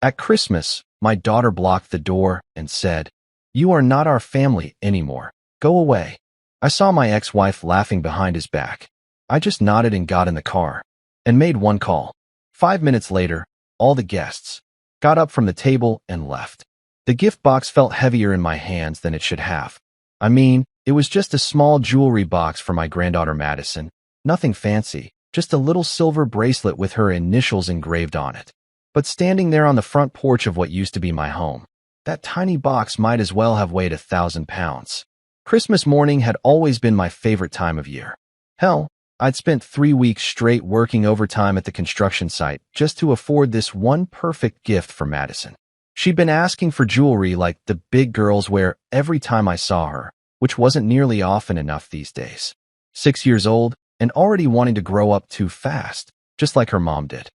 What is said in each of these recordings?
At Christmas, my daughter blocked the door and said, "You are not our family anymore. Go away." I saw my ex-wife laughing behind his back. I just nodded and got in the car and made one call. 5 minutes later, all the guests got up from the table and left. The gift box felt heavier in my hands than it should have. I mean, it was just a small jewelry box for my granddaughter Madison. Nothing fancy, just a little silver bracelet with her initials engraved on it. But standing there on the front porch of what used to be my home, that tiny box might as well have weighed 1,000 pounds. Christmas morning had always been my favorite time of year. Hell, I'd spent 3 weeks straight working overtime at the construction site just to afford this one perfect gift for Madison. She'd been asking for jewelry like the big girls wear every time I saw her, which wasn't nearly often enough these days. 6 years old and already wanting to grow up too fast, just like her mom did.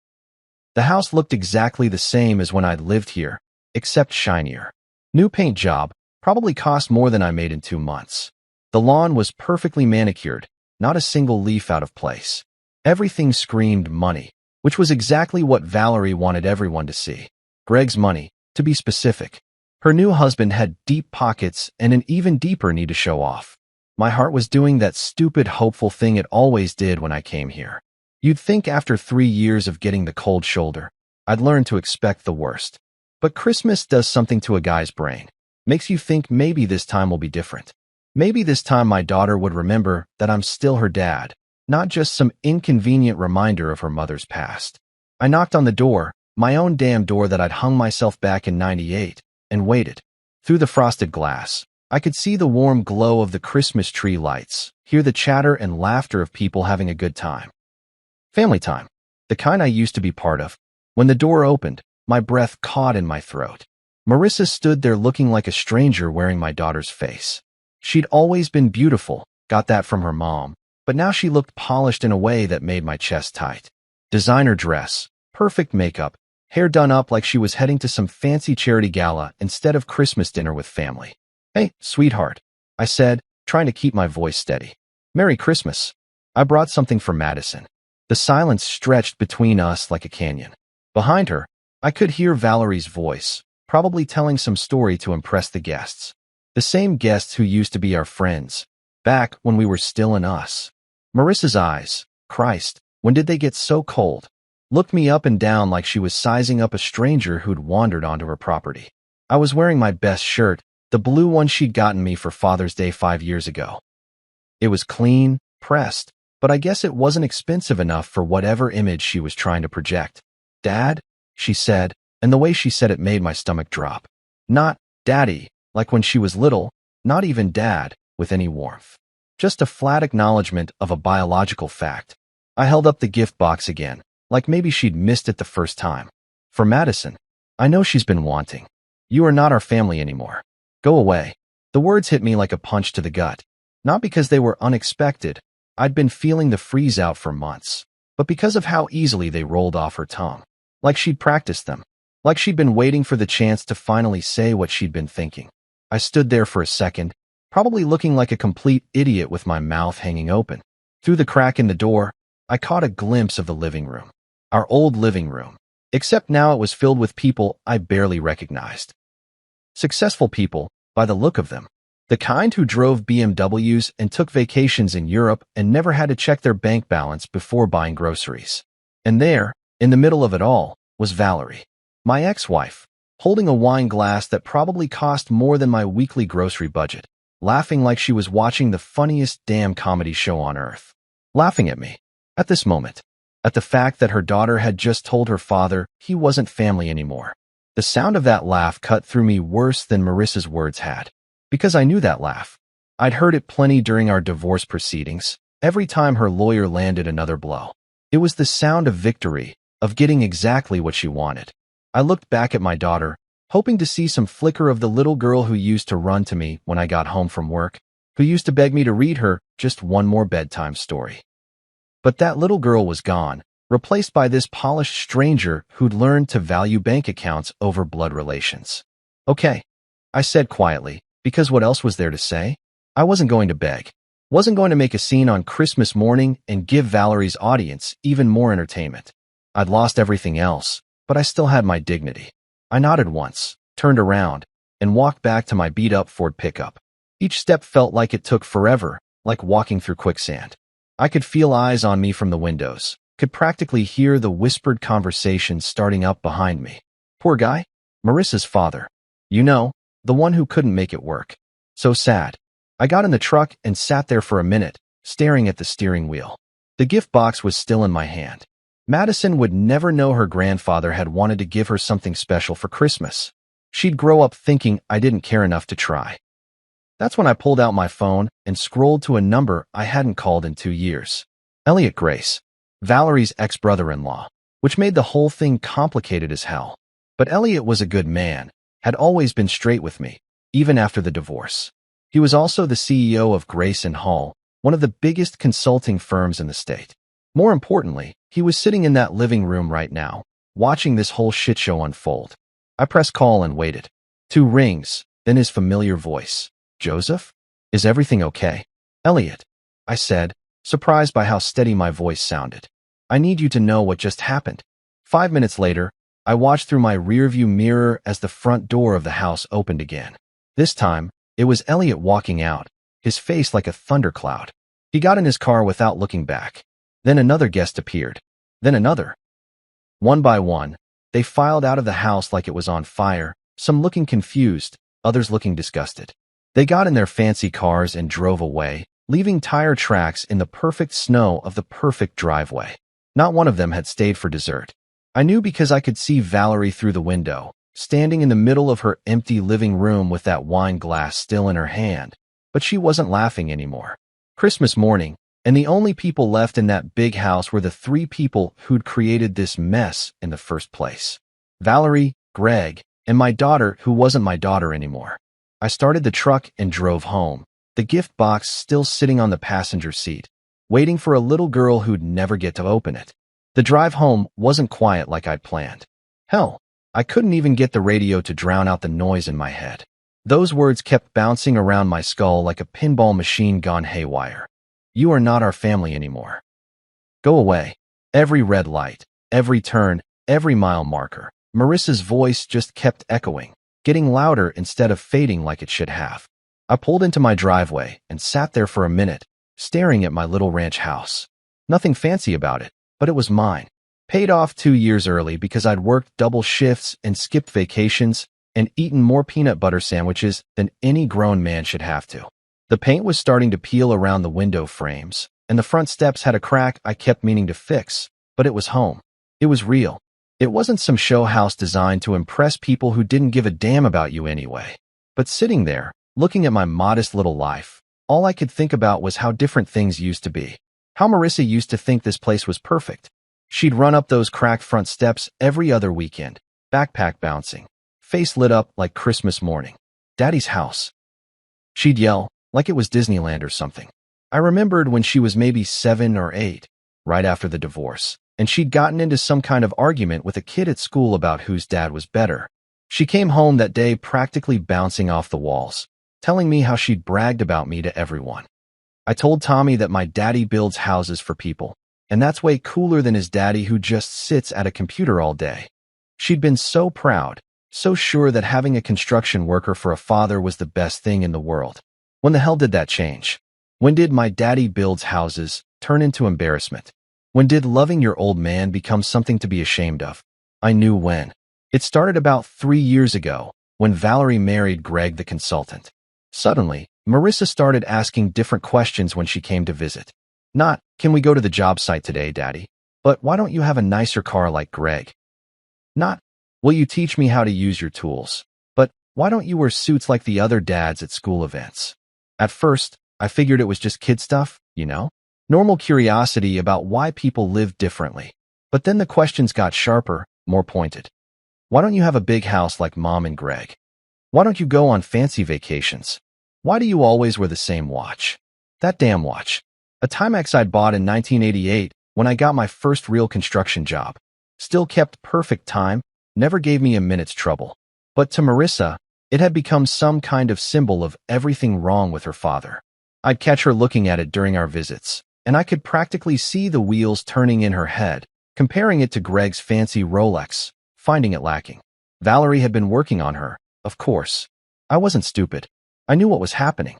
The house looked exactly the same as when I'd lived here, except shinier. New paint job, probably cost more than I made in 2 months. The lawn was perfectly manicured, not a single leaf out of place. Everything screamed money, which was exactly what Valerie wanted everyone to see. Greg's money, to be specific. Her new husband had deep pockets and an even deeper need to show off. My heart was doing that stupid, hopeful thing it always did when I came here. You'd think after 3 years of getting the cold shoulder, I'd learned to expect the worst. But Christmas does something to a guy's brain. Makes you think maybe this time will be different. Maybe this time my daughter would remember that I'm still her dad, not just some inconvenient reminder of her mother's past. I knocked on the door, my own damn door that I'd hung myself back in '98, and waited. Through the frosted glass, I could see the warm glow of the Christmas tree lights, hear the chatter and laughter of people having a good time. Family time, the kind I used to be part of. When the door opened, my breath caught in my throat. Marissa stood there looking like a stranger wearing my daughter's face. She'd always been beautiful, got that from her mom, but now she looked polished in a way that made my chest tight. Designer dress, perfect makeup, hair done up like she was heading to some fancy charity gala instead of Christmas dinner with family. "Hey, sweetheart," I said, trying to keep my voice steady. "Merry Christmas. I brought something for Madison." The silence stretched between us like a canyon. Behind her, I could hear Valerie's voice, probably telling some story to impress the guests. The same guests who used to be our friends, back when we were still in us. Marissa's eyes, Christ, when did they get so cold? Looked me up and down like she was sizing up a stranger who'd wandered onto her property. I was wearing my best shirt, the blue one she'd gotten me for Father's Day 5 years ago. It was clean, pressed, but I guess it wasn't expensive enough for whatever image she was trying to project. "Dad?" she said, and the way she said it made my stomach drop. Not Daddy, like when she was little, not even Dad, with any warmth. Just a flat acknowledgement of a biological fact. I held up the gift box again, like maybe she'd missed it the first time. "For Madison. I know she's been wanting. You are not our family anymore. Go away." The words hit me like a punch to the gut. Not because they were unexpected. I'd been feeling the freeze out for months, but because of how easily they rolled off her tongue. Like she'd practiced them. Like she'd been waiting for the chance to finally say what she'd been thinking. I stood there for a second, probably looking like a complete idiot with my mouth hanging open. Through the crack in the door, I caught a glimpse of the living room. Our old living room. Except now it was filled with people I barely recognized. Successful people, by the look of them. The kind who drove BMWs and took vacations in Europe and never had to check their bank balance before buying groceries. And there, in the middle of it all, was Valerie, my ex-wife, holding a wine glass that probably cost more than my weekly grocery budget, laughing like she was watching the funniest damn comedy show on earth. Laughing at me. At this moment. At the fact that her daughter had just told her father he wasn't family anymore. The sound of that laugh cut through me worse than Marissa's words had. Because I knew that laugh. I'd heard it plenty during our divorce proceedings, every time her lawyer landed another blow. It was the sound of victory, of getting exactly what she wanted. I looked back at my daughter, hoping to see some flicker of the little girl who used to run to me when I got home from work, who used to beg me to read her just one more bedtime story. But that little girl was gone, replaced by this polished stranger who'd learned to value bank accounts over blood relations. "Okay," I said quietly, because what else was there to say? I wasn't going to beg. Wasn't going to make a scene on Christmas morning and give Valerie's audience even more entertainment. I'd lost everything else, but I still had my dignity. I nodded once, turned around, and walked back to my beat-up Ford pickup. Each step felt like it took forever, like walking through quicksand. I could feel eyes on me from the windows, could practically hear the whispered conversations starting up behind me. Poor guy? Marissa's father. You know, the one who couldn't make it work. So sad. I got in the truck and sat there for a minute, staring at the steering wheel. The gift box was still in my hand. Madison would never know her grandfather had wanted to give her something special for Christmas. She'd grow up thinking I didn't care enough to try. That's when I pulled out my phone and scrolled to a number I hadn't called in 2 years. Elliot Grace, Valerie's ex-brother-in-law, which made the whole thing complicated as hell. But Elliot was a good man, had always been straight with me, even after the divorce. He was also the CEO of Grace & Hall, one of the biggest consulting firms in the state. More importantly, he was sitting in that living room right now, watching this whole shit show unfold. I pressed call and waited. 2 rings, then his familiar voice. Joseph? Is everything okay? Elliot, I said, surprised by how steady my voice sounded. I need you to know what just happened. 5 minutes later, I watched through my rearview mirror as the front door of the house opened again. This time, it was Elliot walking out, his face like a thundercloud. He got in his car without looking back. Then another guest appeared. Then another. One by one, they filed out of the house like it was on fire, some looking confused, others looking disgusted. They got in their fancy cars and drove away, leaving tire tracks in the perfect snow of the perfect driveway. Not one of them had stayed for dessert. I knew because I could see Valerie through the window, standing in the middle of her empty living room with that wine glass still in her hand. But she wasn't laughing anymore. Christmas morning, and the only people left in that big house were the 3 people who'd created this mess in the first place. Valerie, Greg, and my daughter who wasn't my daughter anymore. I started the truck and drove home, the gift box still sitting on the passenger seat, waiting for a little girl who'd never get to open it. The drive home wasn't quiet like I'd planned. Hell, I couldn't even get the radio to drown out the noise in my head. Those words kept bouncing around my skull like a pinball machine gone haywire. You are not our family anymore. Go away. Every red light, every turn, every mile marker. Marissa's voice just kept echoing, getting louder instead of fading like it should have. I pulled into my driveway and sat there for a minute, staring at my little ranch house. Nothing fancy about it, but it was mine. Paid off 2 years early because I'd worked double shifts and skipped vacations and eaten more peanut butter sandwiches than any grown man should have to. The paint was starting to peel around the window frames, and the front steps had a crack I kept meaning to fix, but it was home. It was real. It wasn't some show house designed to impress people who didn't give a damn about you anyway. But sitting there, looking at my modest little life, all I could think about was how different things used to be. How Marissa used to think this place was perfect. She'd run up those cracked front steps every other weekend, backpack bouncing, face lit up like Christmas morning. Daddy's house. She'd yell, like it was Disneyland or something. I remembered when she was maybe 7 or 8, right after the divorce, and she'd gotten into some kind of argument with a kid at school about whose dad was better. She came home that day practically bouncing off the walls, telling me how she'd bragged about me to everyone. I told Tommy that my daddy builds houses for people, and that's way cooler than his daddy who just sits at a computer all day. She'd been so proud, so sure that having a construction worker for a father was the best thing in the world. When the hell did that change? When did my daddy builds houses turn into embarrassment? When did loving your old man become something to be ashamed of? I knew when. It started about 3 years ago, when Valerie married Greg the consultant. Suddenly, Marissa started asking different questions when she came to visit. Not, can we go to the job site today, Daddy? But why don't you have a nicer car like Greg? Not, will you teach me how to use your tools? But why don't you wear suits like the other dads at school events? At first, I figured it was just kid stuff, you know? Normal curiosity about why people live differently. But then the questions got sharper, more pointed. Why don't you have a big house like Mom and Greg? Why don't you go on fancy vacations? Why do you always wear the same watch? That damn watch. A Timex I'd bought in 1988 when I got my first real construction job. Still kept perfect time, never gave me a minute's trouble. But to Marissa, it had become some kind of symbol of everything wrong with her father. I'd catch her looking at it during our visits, and I could practically see the wheels turning in her head, comparing it to Greg's fancy Rolex, finding it lacking. Valerie had been working on her, of course. I wasn't stupid. I knew what was happening.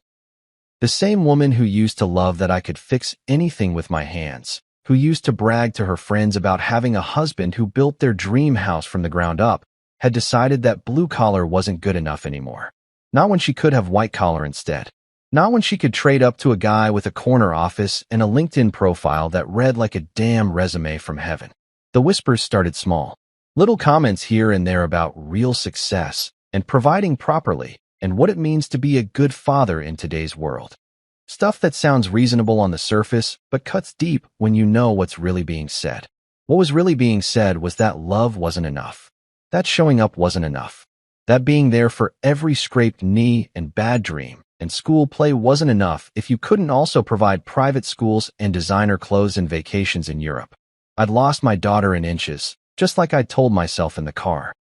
The same woman who used to love that I could fix anything with my hands, who used to brag to her friends about having a husband who built their dream house from the ground up, had decided that blue collar wasn't good enough anymore. Not when she could have white collar instead. Not when she could trade up to a guy with a corner office and a LinkedIn profile that read like a damn resume from heaven. The whispers started small. Little comments here and there about real success and providing properly and what it means to be a good father in today's world. Stuff that sounds reasonable on the surface, but cuts deep when you know what's really being said. What was really being said was that love wasn't enough. That showing up wasn't enough. That being there for every scraped knee and bad dream and school play wasn't enough if you couldn't also provide private schools and designer clothes and vacations in Europe. I'd lost my daughter in inches, just like I'd told myself in the car.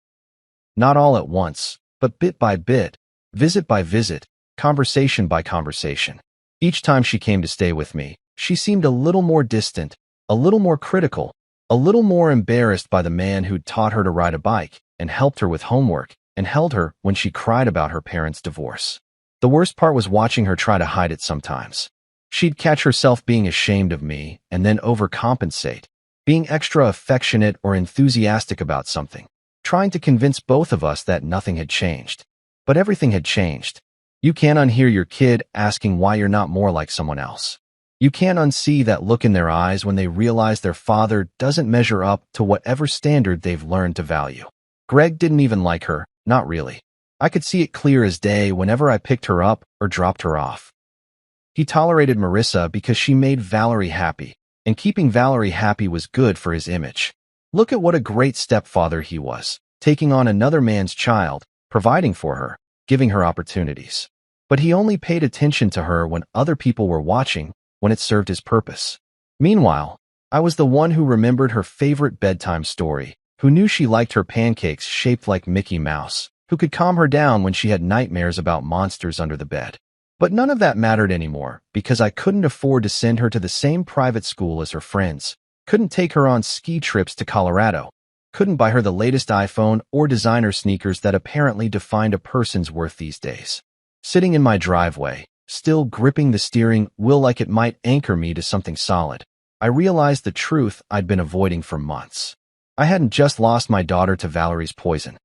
Not all at once, but bit by bit, visit by visit, conversation by conversation. Each time she came to stay with me, she seemed a little more distant, a little more critical, a little more embarrassed by the man who'd taught her to ride a bike and helped her with homework and held her when she cried about her parents' divorce. The worst part was watching her try to hide it sometimes. She'd catch herself being ashamed of me and then overcompensate, being extra affectionate or enthusiastic about something, trying to convince both of us that nothing had changed. But everything had changed. You can't unhear your kid asking why you're not more like someone else. You can't unsee that look in their eyes when they realize their father doesn't measure up to whatever standard they've learned to value. Greg didn't even like her, not really. I could see it clear as day whenever I picked her up or dropped her off. He tolerated Marissa because she made Valerie happy, and keeping Valerie happy was good for his image. Look at what a great stepfather he was, taking on another man's child, providing for her, giving her opportunities. But he only paid attention to her when other people were watching, when it served his purpose. Meanwhile, I was the one who remembered her favorite bedtime story, who knew she liked her pancakes shaped like Mickey Mouse, who could calm her down when she had nightmares about monsters under the bed. But none of that mattered anymore because I couldn't afford to send her to the same private school as her friends, couldn't take her on ski trips to Colorado, couldn't buy her the latest iPhone or designer sneakers that apparently defined a person's worth these days. Sitting in my driveway, still gripping the steering wheel like it might anchor me to something solid, I realized the truth I'd been avoiding for months. I hadn't just lost my daughter to Valerie's poison.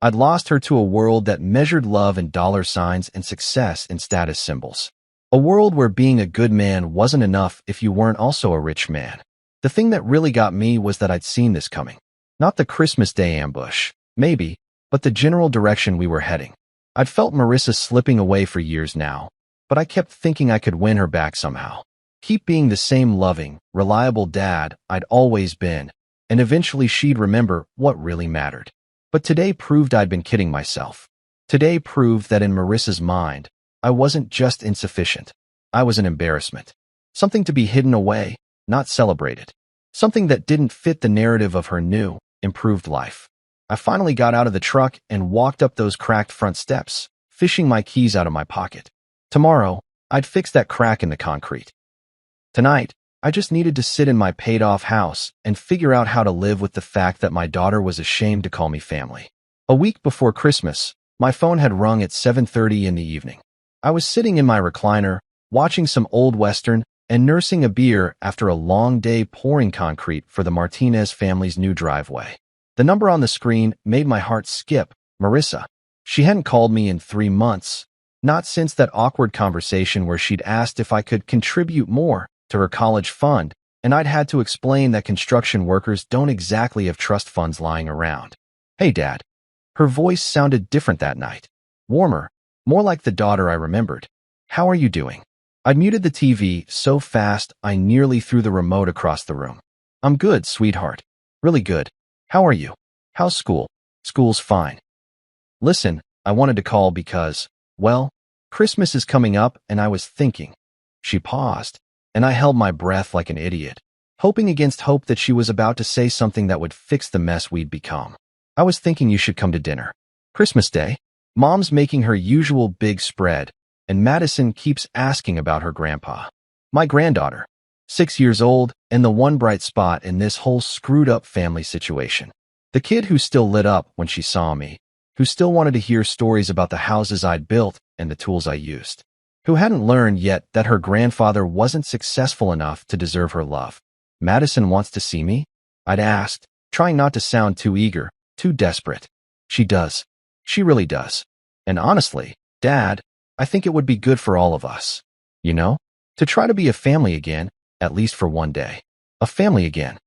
I'd lost her to a world that measured love in dollar signs and success in status symbols. A world where being a good man wasn't enough if you weren't also a rich man. The thing that really got me was that I'd seen this coming. Not the Christmas Day ambush, maybe, but the general direction we were heading. I'd felt Marissa slipping away for years now, but I kept thinking I could win her back somehow. Keep being the same loving, reliable dad I'd always been, and eventually she'd remember what really mattered. But today proved I'd been kidding myself. Today proved that in Marissa's mind, I wasn't just insufficient. I was an embarrassment. Something to be hidden away, not celebrated. Something that didn't fit the narrative of her new, improved life. I finally got out of the truck and walked up those cracked front steps, fishing my keys out of my pocket. Tomorrow, I'd fix that crack in the concrete. Tonight, I just needed to sit in my paid-off house and figure out how to live with the fact that my daughter was ashamed to call me family. A week before Christmas, my phone had rung at 7:30 in the evening. I was sitting in my recliner, watching some old Western and nursing a beer after a long day pouring concrete for the Martinez family's new driveway. The number on the screen made my heart skip. Marissa. She hadn't called me in 3 months, not since that awkward conversation where she'd asked if I could contribute more to her college fund, and I'd had to explain that construction workers don't exactly have trust funds lying around. Hey, Dad. Her voice sounded different that night. Warmer, more like the daughter I remembered. How are you doing? I'd muted the TV so fast I nearly threw the remote across the room. I'm good, sweetheart. Really good. How are you? How's school? School's fine. Listen, I wanted to call because, well, Christmas is coming up and I was thinking. She paused, and I held my breath like an idiot, hoping against hope that she was about to say something that would fix the mess we'd become. I was thinking you should come to dinner. Christmas Day, Mom's making her usual big spread, and Madison keeps asking about her grandpa. My granddaughter, 6 years old, and the one bright spot in this whole screwed-up family situation. The kid who still lit up when she saw me, who still wanted to hear stories about the houses I'd built and the tools I used, who hadn't learned yet that her grandfather wasn't successful enough to deserve her love. Madison wants to see me? I'd asked, trying not to sound too eager, too desperate. She does. She really does. And honestly, Dad, I think it would be good for all of us. You know? To try to be a family again, at least for one day. A family again.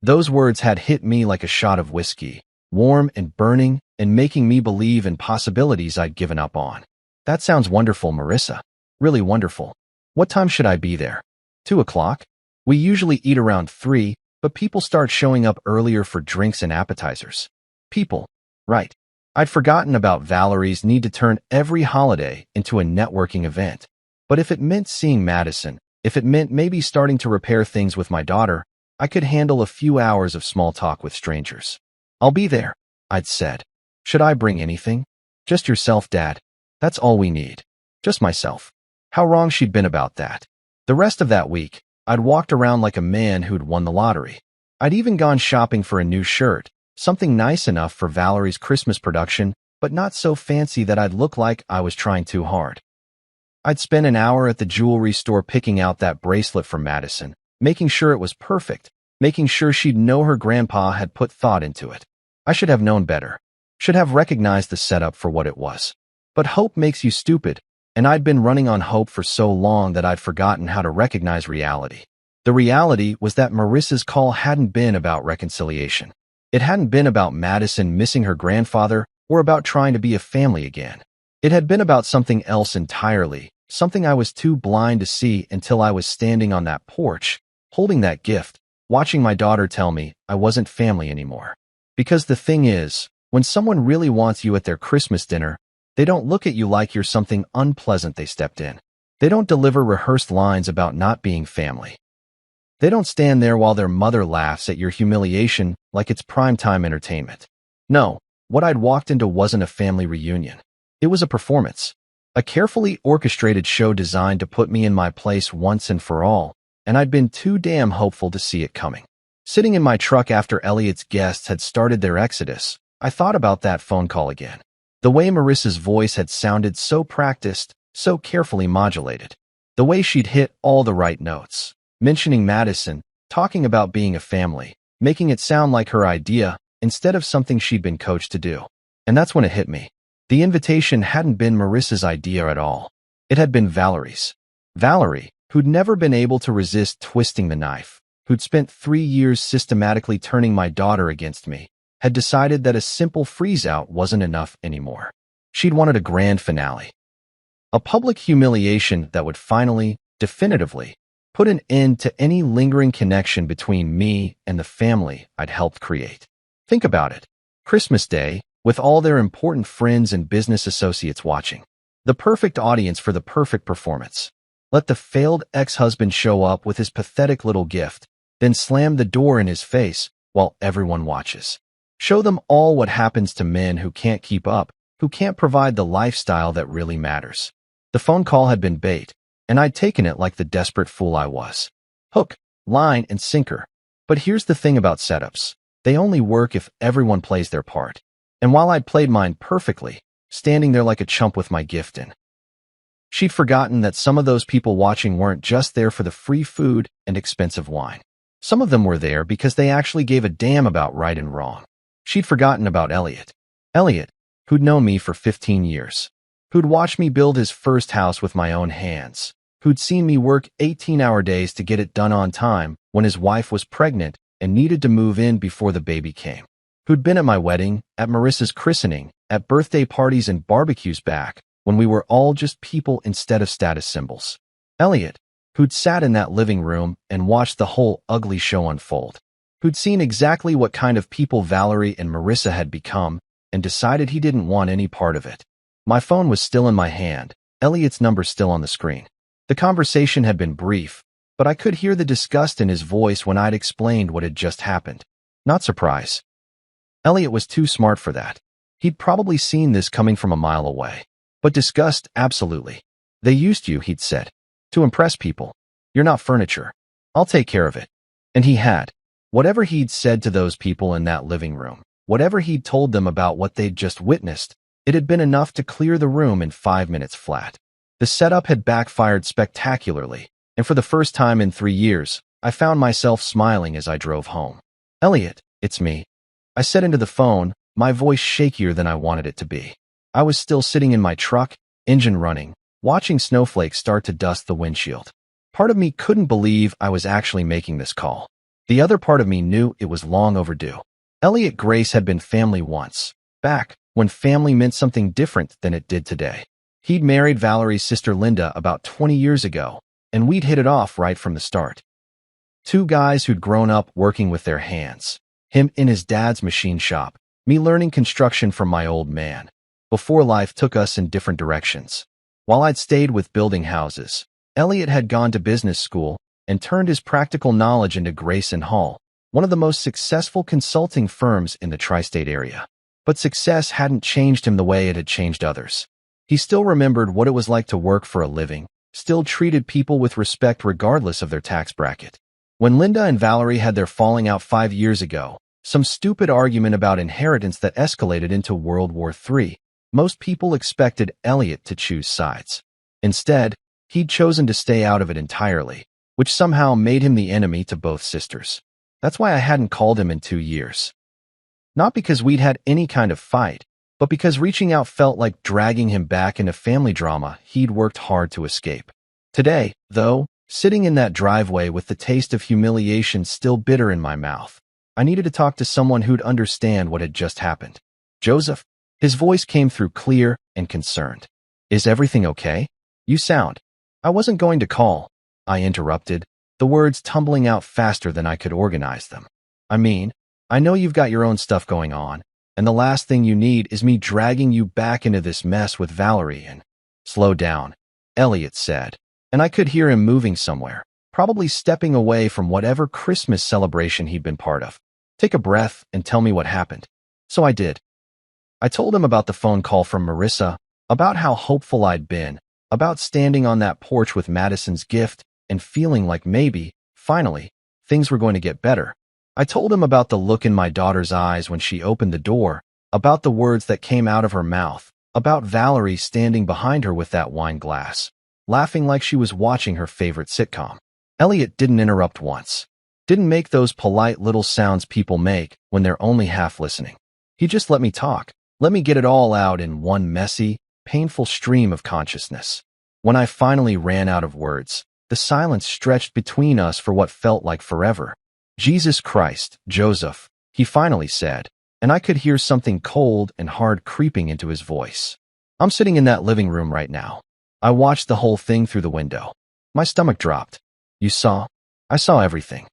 Those words had hit me like a shot of whiskey, warm and burning and making me believe in possibilities I'd given up on. That sounds wonderful, Marissa. Really wonderful. What time should I be there? 2 o'clock? We usually eat around 3, but people start showing up earlier for drinks and appetizers. People. Right. I'd forgotten about Valerie's need to turn every holiday into a networking event. But if it meant seeing Madison, if it meant maybe starting to repair things with my daughter, I could handle a few hours of small talk with strangers. I'll be there, I'd said. Should I bring anything? Just yourself, Dad. That's all we need. Just myself. How wrong she'd been about that. The rest of that week, I'd walked around like a man who'd won the lottery. I'd even gone shopping for a new shirt, something nice enough for Valerie's Christmas production, but not so fancy that I'd look like I was trying too hard. I'd spent an hour at the jewelry store picking out that bracelet for Madison, making sure it was perfect, making sure she'd know her grandpa had put thought into it. I should have known better. Should have recognized the setup for what it was. But hope makes you stupid, and I'd been running on hope for so long that I'd forgotten how to recognize reality. The reality was that Marissa's call hadn't been about reconciliation. It hadn't been about Madison missing her grandfather or about trying to be a family again. It had been about something else entirely, something I was too blind to see until I was standing on that porch, holding that gift, watching my daughter tell me I wasn't family anymore. Because the thing is, when someone really wants you at their Christmas dinner, they don't look at you like you're something unpleasant they stepped in. They don't deliver rehearsed lines about not being family. They don't stand there while their mother laughs at your humiliation like it's primetime entertainment. No, what I'd walked into wasn't a family reunion. It was a performance. A carefully orchestrated show designed to put me in my place once and for all, and I'd been too damn hopeful to see it coming. Sitting in my truck after Elliot's guests had started their exodus, I thought about that phone call again. The way Marissa's voice had sounded so practiced, so carefully modulated. The way she'd hit all the right notes. Mentioning Madison, talking about being a family, making it sound like her idea instead of something she'd been coached to do. And that's when it hit me. The invitation hadn't been Marissa's idea at all. It had been Valerie's. Valerie, who'd never been able to resist twisting the knife, who'd spent 3 years systematically turning my daughter against me, had decided that a simple freeze-out wasn't enough anymore. She'd wanted a grand finale. A public humiliation that would finally, definitively, put an end to any lingering connection between me and the family I'd helped create. Think about it. Christmas Day, with all their important friends and business associates watching. The perfect audience for the perfect performance. Let the failed ex-husband show up with his pathetic little gift, then slam the door in his face while everyone watches. Show them all what happens to men who can't keep up, who can't provide the lifestyle that really matters. The phone call had been bait, and I'd taken it like the desperate fool I was. Hook, line, and sinker. But here's the thing about setups. They only work if everyone plays their part. And while I'd played mine perfectly, standing there like a chump with my gift in, she'd forgotten that some of those people watching weren't just there for the free food and expensive wine. Some of them were there because they actually gave a damn about right and wrong. She'd forgotten about Elliot. Elliot, who'd known me for 15 years. Who'd watched me build his first house with my own hands. Who'd seen me work 18-hour days to get it done on time when his wife was pregnant and needed to move in before the baby came. Who'd been at my wedding, at Marissa's christening, at birthday parties and barbecues back when we were all just people instead of status symbols. Elliot, who'd sat in that living room and watched the whole ugly show unfold. Who'd seen exactly what kind of people Valerie and Marissa had become and decided he didn't want any part of it. My phone was still in my hand, Elliot's number still on the screen. The conversation had been brief, but I could hear the disgust in his voice when I'd explained what had just happened. Not surprise. Elliot was too smart for that. He'd probably seen this coming from a mile away. But disgust, absolutely. They used you, he'd said, to impress people. You're not furniture. I'll take care of it. And he had. Whatever he'd said to those people in that living room, whatever he'd told them about what they'd just witnessed, it had been enough to clear the room in 5 minutes flat. The setup had backfired spectacularly, and for the first time in 3 years, I found myself smiling as I drove home. "Elliot, it's me," I said into the phone, my voice shakier than I wanted it to be. I was still sitting in my truck, engine running, watching snowflakes start to dust the windshield. Part of me couldn't believe I was actually making this call. The other part of me knew it was long overdue. Elliot Grace had been family once, back when family meant something different than it did today. He'd married Valerie's sister Linda about 20 years ago, and we'd hit it off right from the start. Two guys who'd grown up working with their hands. Him in his dad's machine shop, me learning construction from my old man, before life took us in different directions. While I'd stayed with building houses, Elliot had gone to business school and turned his practical knowledge into Grace & Hall, one of the most successful consulting firms in the tri-state area. But success hadn't changed him the way it had changed others. He still remembered what it was like to work for a living, still treated people with respect regardless of their tax bracket. When Linda and Valerie had their falling out 5 years ago, some stupid argument about inheritance that escalated into World War III, most people expected Elliot to choose sides. Instead, he'd chosen to stay out of it entirely, which somehow made him the enemy to both sisters. That's why I hadn't called him in 2 years. Not because we'd had any kind of fight, but because reaching out felt like dragging him back into family drama he'd worked hard to escape. Today, though, sitting in that driveway with the taste of humiliation still bitter in my mouth, I needed to talk to someone who'd understand what had just happened. "Joseph?" His voice came through clear and concerned. "Is everything okay? You sound—" "I wasn't going to call," I interrupted, the words tumbling out faster than I could organize them. "I mean, I know you've got your own stuff going on, and the last thing you need is me dragging you back into this mess with Valerie and—" "Slow down," Elliot said, and I could hear him moving somewhere, probably stepping away from whatever Christmas celebration he'd been part of. "Take a breath and tell me what happened." So I did. I told him about the phone call from Marissa, about how hopeful I'd been, about standing on that porch with Madison's gift and feeling like maybe, finally, things were going to get better. I told him about the look in my daughter's eyes when she opened the door, about the words that came out of her mouth, about Valerie standing behind her with that wine glass, laughing like she was watching her favorite sitcom. Elliot didn't interrupt once. Didn't make those polite little sounds people make when they're only half listening. He just let me talk, let me get it all out in one messy, painful stream of consciousness. When I finally ran out of words, the silence stretched between us for what felt like forever. "Jesus Christ, Joseph," he finally said, and I could hear something cold and hard creeping into his voice. "I'm sitting in that living room right now. I watched the whole thing through the window. My stomach dropped. You saw? I saw everything.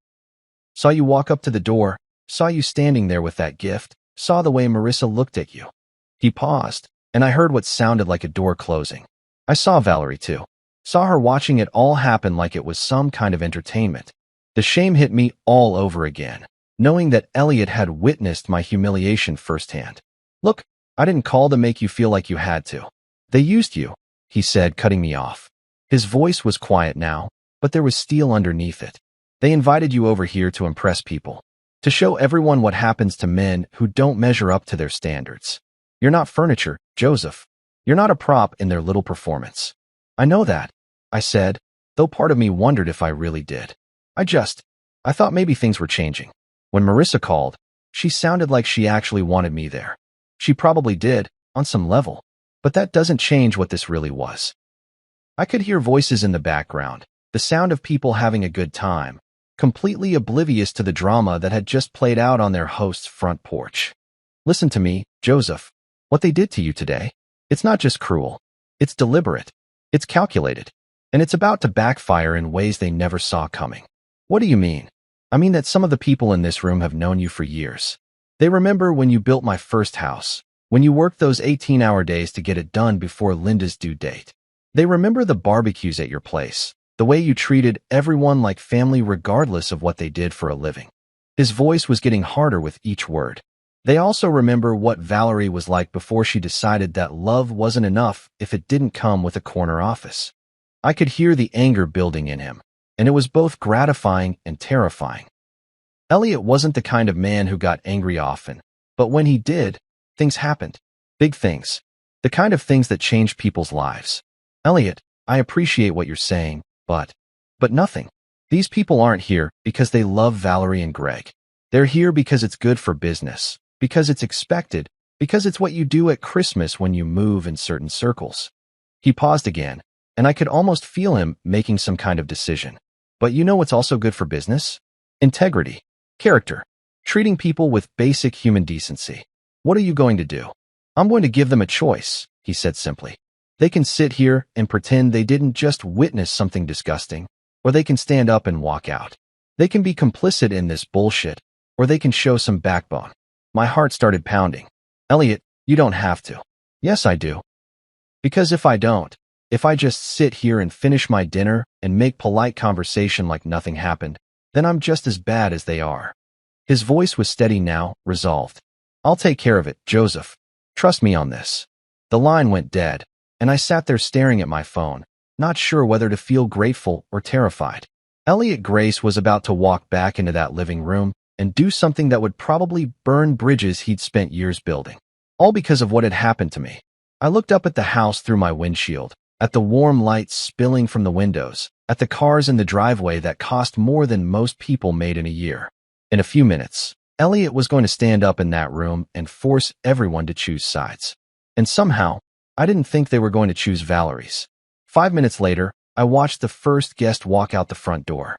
Saw you walk up to the door, saw you standing there with that gift, saw the way Marissa looked at you." He paused, and I heard what sounded like a door closing. "I saw Valerie too. Saw her watching it all happen like it was some kind of entertainment." The shame hit me all over again, knowing that Elliot had witnessed my humiliation firsthand. "Look, I didn't call to make you feel like you had to. They used you," he said, cutting me off. His voice was quiet now, but there was steel underneath it. "They invited you over here to impress people, to show everyone what happens to men who don't measure up to their standards. You're not furniture, Joseph. You're not a prop in their little performance." "I know that," I said, though part of me wondered if I really did. I thought maybe things were changing. When Marissa called, she sounded like she actually wanted me there. She probably did, on some level, but that doesn't change what this really was. I could hear voices in the background, the sound of people having a good time, completely oblivious to the drama that had just played out on their host's front porch. "Listen to me, Joseph. What they did to you today, it's not just cruel. It's deliberate. It's calculated. And it's about to backfire in ways they never saw coming." "What do you mean?" "I mean that some of the people in this room have known you for years. They remember when you built my first house, when you worked those 18-hour days to get it done before Linda's due date. They remember the barbecues at your place, the way you treated everyone like family regardless of what they did for a living." His voice was getting harder with each word. "They also remember what Valerie was like before she decided that love wasn't enough if it didn't come with a corner office." I could hear the anger building in him, and it was both gratifying and terrifying. Elliot wasn't the kind of man who got angry often, but when he did, things happened. Big things. The kind of things that changed people's lives. Elliot, I appreciate what you're saying, but nothing. These people aren't here because they love Valerie and Greg. They're here because it's good for business, because it's expected, because it's what you do at Christmas when you move in certain circles. He paused again, and I could almost feel him making some kind of decision. But you know what's also good for business? Integrity. Character. Treating people with basic human decency. What are you going to do? I'm going to give them a choice, he said simply. They can sit here and pretend they didn't just witness something disgusting, or they can stand up and walk out. They can be complicit in this bullshit, or they can show some backbone. My heart started pounding. Elliot, you don't have to. Yes, I do. Because if I don't, if I just sit here and finish my dinner and make polite conversation like nothing happened, then I'm just as bad as they are. His voice was steady now, resolved. I'll take care of it, Joseph. Trust me on this. The line went dead, and I sat there staring at my phone, not sure whether to feel grateful or terrified. Elliot Grace was about to walk back into that living room and do something that would probably burn bridges he'd spent years building. All because of what had happened to me. I looked up at the house through my windshield, at the warm lights spilling from the windows, at the cars in the driveway that cost more than most people made in a year. In a few minutes, Elliot was going to stand up in that room and force everyone to choose sides. And somehow, I didn't think they were going to choose Valerie's. 5 minutes later, I watched the first guest walk out the front door.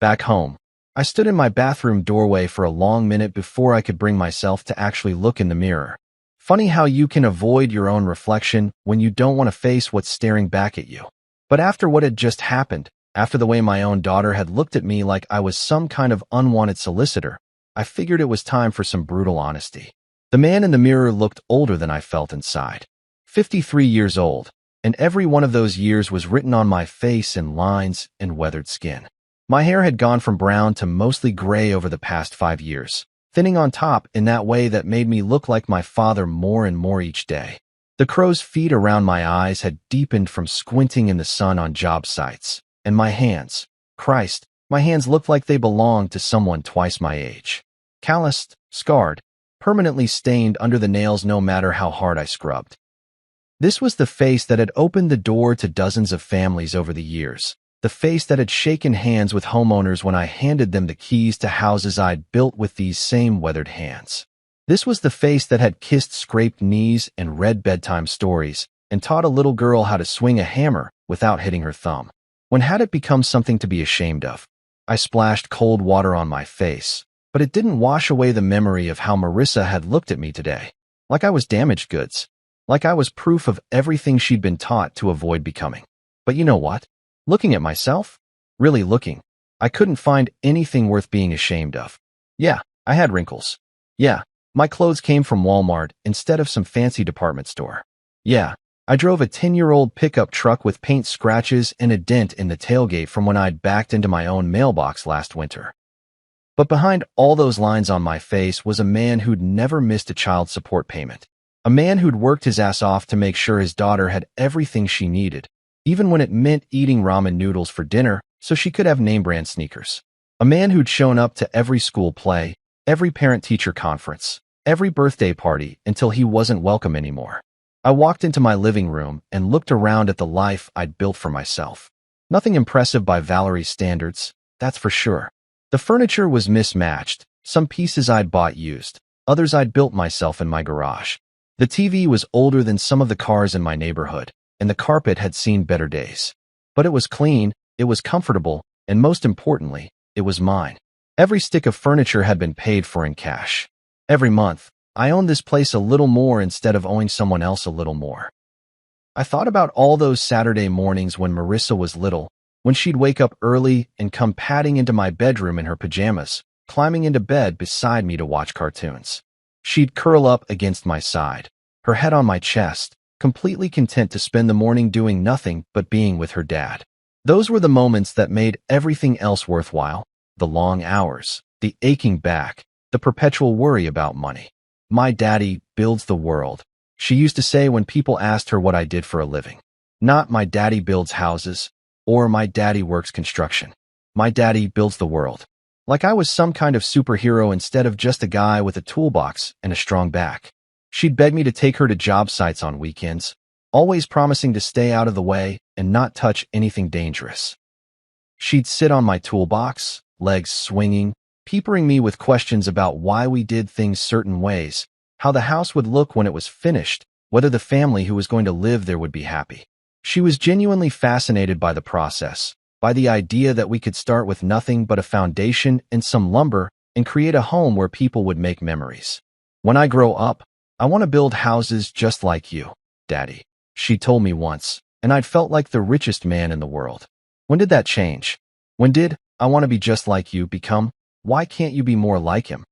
Back home, I stood in my bathroom doorway for a long minute before I could bring myself to actually look in the mirror. Funny how you can avoid your own reflection when you don't want to face what's staring back at you. But after what had just happened, after the way my own daughter had looked at me like I was some kind of unwanted solicitor, I figured it was time for some brutal honesty. The man in the mirror looked older than I felt inside. 53 years old, and every one of those years was written on my face in lines and weathered skin. My hair had gone from brown to mostly gray over the past 5 years, thinning on top in that way that made me look like my father more and more each day. The crow's feet around my eyes had deepened from squinting in the sun on job sites, and my hands, Christ, my hands looked like they belonged to someone twice my age. Calloused, scarred, permanently stained under the nails no matter how hard I scrubbed. This was the face that had opened the door to dozens of families over the years, the face that had shaken hands with homeowners when I handed them the keys to houses I'd built with these same weathered hands. This was the face that had kissed scraped knees and read bedtime stories and taught a little girl how to swing a hammer without hitting her thumb. When had it become something to be ashamed of? I splashed cold water on my face, but it didn't wash away the memory of how Marissa had looked at me today, like I was damaged goods, like I was proof of everything she'd been taught to avoid becoming. But you know what? Looking at myself, really looking, I couldn't find anything worth being ashamed of. Yeah, I had wrinkles. Yeah, my clothes came from Walmart instead of some fancy department store. Yeah, I drove a 10-year-old pickup truck with paint scratches and a dent in the tailgate from when I'd backed into my own mailbox last winter. But behind all those lines on my face was a man who'd never missed a child support payment. A man who'd worked his ass off to make sure his daughter had everything she needed, even when it meant eating ramen noodles for dinner so she could have name-brand sneakers. A man who'd shown up to every school play, every parent-teacher conference, every birthday party until he wasn't welcome anymore. I walked into my living room and looked around at the life I'd built for myself. Nothing impressive by Valerie's standards, that's for sure. The furniture was mismatched, some pieces I'd bought used, others I'd built myself in my garage. The TV was older than some of the cars in my neighborhood, and the carpet had seen better days. But it was clean, it was comfortable, and most importantly, it was mine. Every stick of furniture had been paid for in cash. Every month, I owned this place a little more instead of owing someone else a little more. I thought about all those Saturday mornings when Marissa was little, when she'd wake up early and come padding into my bedroom in her pajamas, climbing into bed beside me to watch cartoons. She'd curl up against my side, her head on my chest, completely content to spend the morning doing nothing but being with her dad. Those were the moments that made everything else worthwhile, the long hours, the aching back, the perpetual worry about money. My daddy builds the world, she used to say when people asked her what I did for a living. Not my daddy builds houses, or my daddy works construction. My daddy builds the world. Like I was some kind of superhero instead of just a guy with a toolbox and a strong back. She'd beg me to take her to job sites on weekends, always promising to stay out of the way and not touch anything dangerous. She'd sit on my toolbox, legs swinging, peppering me with questions about why we did things certain ways, how the house would look when it was finished, whether the family who was going to live there would be happy. She was genuinely fascinated by the process, by the idea that we could start with nothing but a foundation and some lumber and create a home where people would make memories. When I grow up, I want to build houses just like you, Daddy, she told me once, and I'd felt like the richest man in the world. When did that change? When did I want to be just like you become, why can't you be more like him?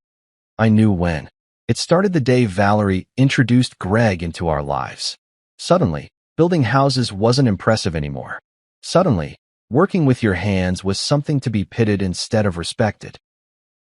I knew when. It started the day Valerie introduced Greg into our lives. Suddenly, building houses wasn't impressive anymore. Suddenly, working with your hands was something to be pitted instead of respected.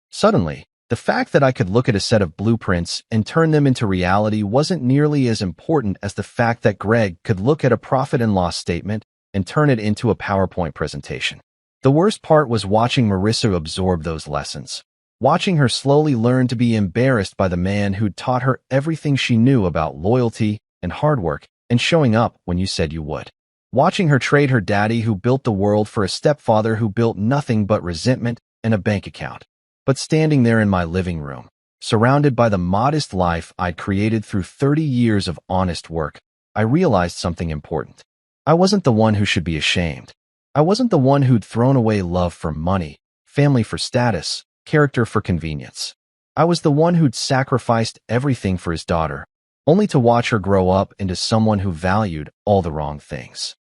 Suddenly, the fact that I could look at a set of blueprints and turn them into reality wasn't nearly as important as the fact that Greg could look at a profit and loss statement and turn it into a PowerPoint presentation. The worst part was watching Marissa absorb those lessons, watching her slowly learn to be embarrassed by the man who'd taught her everything she knew about loyalty and hard work and showing up when you said you would. Watching her trade her daddy who built the world for a stepfather who built nothing but resentment and a bank account. But standing there in my living room, surrounded by the modest life I'd created through 30 years of honest work, I realized something important. I wasn't the one who should be ashamed. I wasn't the one who'd thrown away love for money, family for status, character for convenience. I was the one who'd sacrificed everything for his daughter, only to watch her grow up into someone who valued all the wrong things.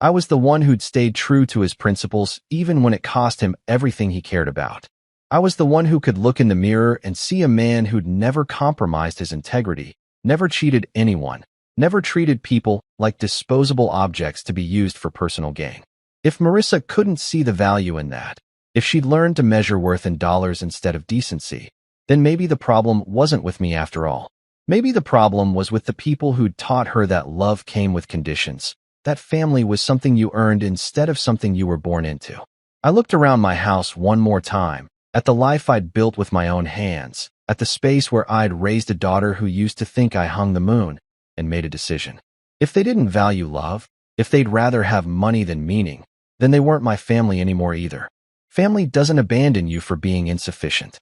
I was the one who'd stayed true to his principles even when it cost him everything he cared about. I was the one who could look in the mirror and see a man who'd never compromised his integrity, never cheated anyone, never treated people like disposable objects to be used for personal gain. If Marissa couldn't see the value in that, if she'd learned to measure worth in dollars instead of decency, then maybe the problem wasn't with me after all. Maybe the problem was with the people who'd taught her that love came with conditions, that family was something you earned instead of something you were born into. I looked around my house one more time, at the life I'd built with my own hands, at the space where I'd raised a daughter who used to think I hung the moon, and made a decision. If they didn't value love, if they'd rather have money than meaning, then they weren't my family anymore either. Family doesn't abandon you for being insufficient.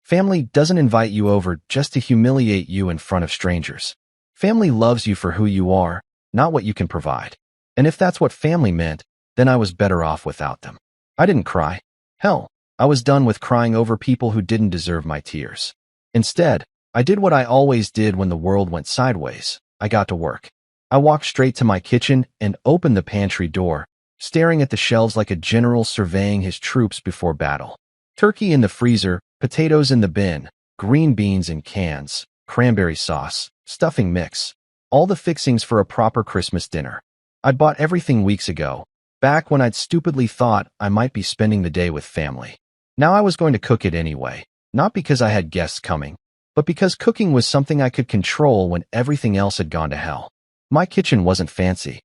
Family doesn't invite you over just to humiliate you in front of strangers. Family loves you for who you are, not what you can provide. And if that's what family meant, then I was better off without them. I didn't cry. Hell, I was done with crying over people who didn't deserve my tears. Instead, I did what I always did when the world went sideways. I got to work. I walked straight to my kitchen and opened the pantry door, staring at the shelves like a general surveying his troops before battle. Turkey in the freezer, potatoes in the bin, green beans in cans, cranberry sauce, stuffing mix, all the fixings for a proper Christmas dinner. I'd bought everything weeks ago, back when I'd stupidly thought I might be spending the day with family. Now I was going to cook it anyway, not because I had guests coming, but because cooking was something I could control when everything else had gone to hell. My kitchen wasn't fancy.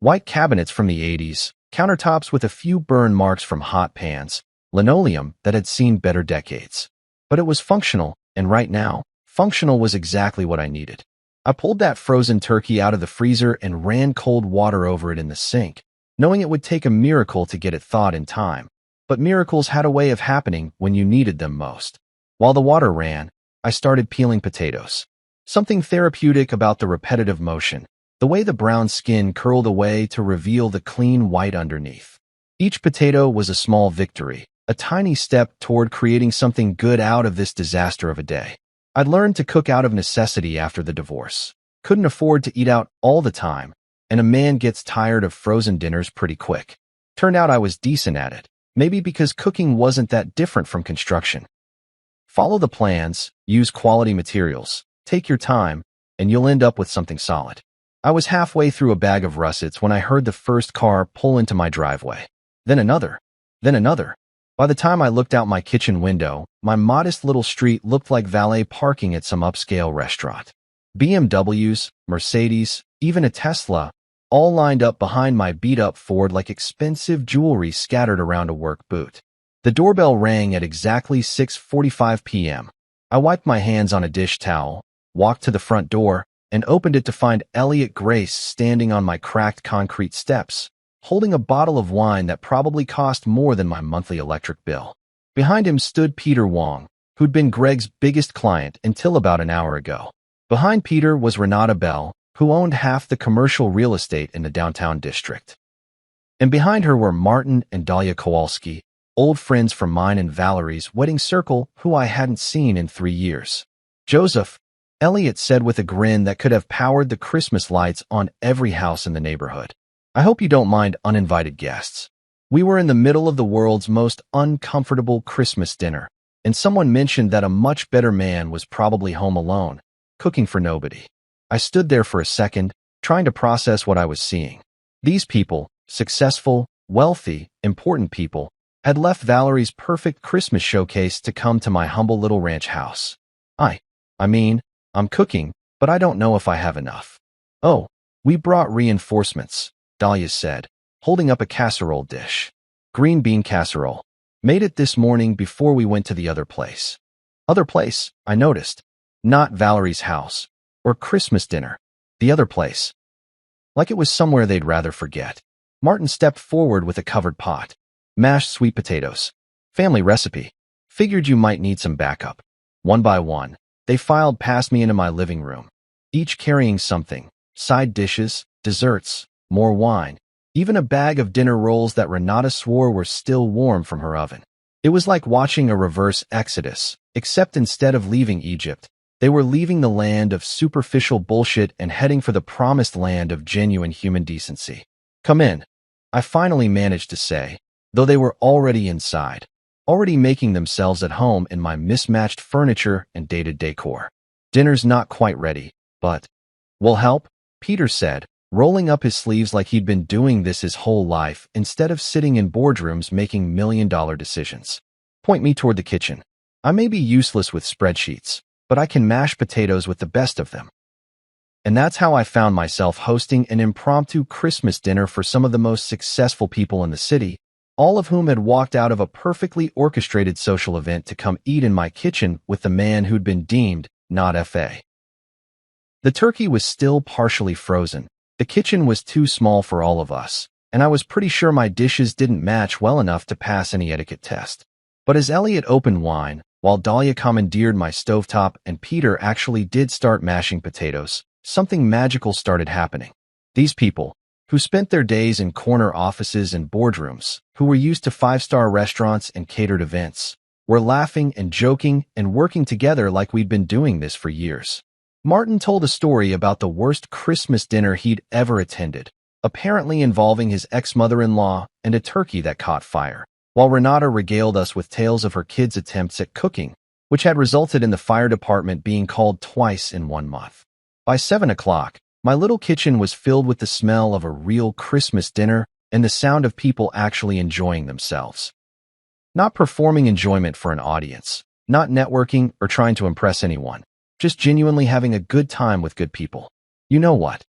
White cabinets from the 80s, countertops with a few burn marks from hot pans, linoleum that had seen better decades. But it was functional, and right now, functional was exactly what I needed. I pulled that frozen turkey out of the freezer and ran cold water over it in the sink, knowing it would take a miracle to get it thawed in time. But miracles had a way of happening when you needed them most. While the water ran, I started peeling potatoes. Something therapeutic about the repetitive motion, the way the brown skin curled away to reveal the clean white underneath. Each potato was a small victory, a tiny step toward creating something good out of this disaster of a day. I'd learned to cook out of necessity after the divorce. Couldn't afford to eat out all the time, and a man gets tired of frozen dinners pretty quick. Turned out I was decent at it. Maybe because cooking wasn't that different from construction. Follow the plans, use quality materials, take your time, and you'll end up with something solid. I was halfway through a bag of russets when I heard the first car pull into my driveway. Then another. Then another. By the time I looked out my kitchen window, my modest little street looked like valet parking at some upscale restaurant. BMWs, Mercedes, even a Tesla, all lined up behind my beat-up Ford like expensive jewelry scattered around a work boot. The doorbell rang at exactly 6:45 p.m. I wiped my hands on a dish towel, walked to the front door, and opened it to find Elliot Grace standing on my cracked concrete steps, holding a bottle of wine that probably cost more than my monthly electric bill. Behind him stood Peter Wong, who'd been Greg's biggest client until about an hour ago. Behind Peter was Renata Bell, who owned half the commercial real estate in the downtown district. And behind her were Martin and Dahlia Kowalski, old friends from mine and Valerie's wedding circle who I hadn't seen in 3 years. "Joseph," Elliot said with a grin that could have powered the Christmas lights on every house in the neighborhood. "I hope you don't mind uninvited guests. We were in the middle of the world's most uncomfortable Christmas dinner, and someone mentioned that a much better man was probably home alone, cooking for nobody." I stood there for a second, trying to process what I was seeing. These people, successful, wealthy, important people, had left Valerie's perfect Christmas showcase to come to my humble little ranch house. I mean, I'm cooking, but I don't know if I have enough. "Oh, we brought reinforcements," Dahlia said, holding up a casserole dish. "Green bean casserole. Made it this morning before we went to the other place." Other place, I noticed. Not Valerie's house, or Christmas dinner. The other place. Like it was somewhere they'd rather forget. Martin stepped forward with a covered pot. "Mashed sweet potatoes. Family recipe. Figured you might need some backup." One by one, they filed past me into my living room, each carrying something: side dishes, desserts, more wine, even a bag of dinner rolls that Renata swore were still warm from her oven. It was like watching a reverse exodus, except instead of leaving Egypt, they were leaving the land of superficial bullshit and heading for the promised land of genuine human decency. "Come in," I finally managed to say, though they were already inside, already making themselves at home in my mismatched furniture and dated decor. "Dinner's not quite ready, but we'll help," Peter said, rolling up his sleeves like he'd been doing this his whole life instead of sitting in boardrooms making million-dollar decisions. "Point me toward the kitchen. I may be useless with spreadsheets, but I can mash potatoes with the best of them." And that's how I found myself hosting an impromptu Christmas dinner for some of the most successful people in the city, all of whom had walked out of a perfectly orchestrated social event to come eat in my kitchen with the man who'd been deemed not FA. The turkey was still partially frozen. The kitchen was too small for all of us, and I was pretty sure my dishes didn't match well enough to pass any etiquette test. But as Elliot opened wine, while Dahlia commandeered my stovetop and Peter actually did start mashing potatoes, something magical started happening. These people, who spent their days in corner offices and boardrooms, who were used to five-star restaurants and catered events, were laughing and joking and working together like we'd been doing this for years. Martin told a story about the worst Christmas dinner he'd ever attended, apparently involving his ex-mother-in-law and a turkey that caught fire, while Renata regaled us with tales of her kids' attempts at cooking, which had resulted in the fire department being called twice in 1 month. By 7 o'clock, my little kitchen was filled with the smell of a real Christmas dinner and the sound of people actually enjoying themselves. Not performing enjoyment for an audience, not networking or trying to impress anyone, just genuinely having a good time with good people. "You know what?"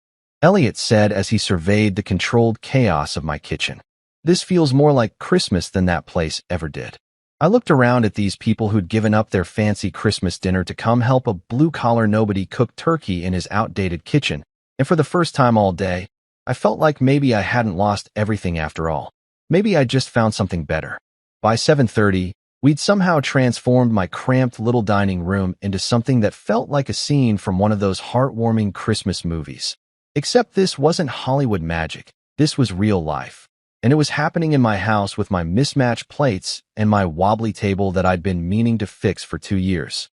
Elliot said as he surveyed the controlled chaos of my kitchen. "This feels more like Christmas than that place ever did." I looked around at these people who'd given up their fancy Christmas dinner to come help a blue-collar nobody cook turkey in his outdated kitchen, and for the first time all day, I felt like maybe I hadn't lost everything after all. Maybe I'd just found something better. By 7:30, we'd somehow transformed my cramped little dining room into something that felt like a scene from one of those heartwarming Christmas movies. Except this wasn't Hollywood magic. This was real life. And it was happening in my house with my mismatched plates and my wobbly table that I'd been meaning to fix for 2 years.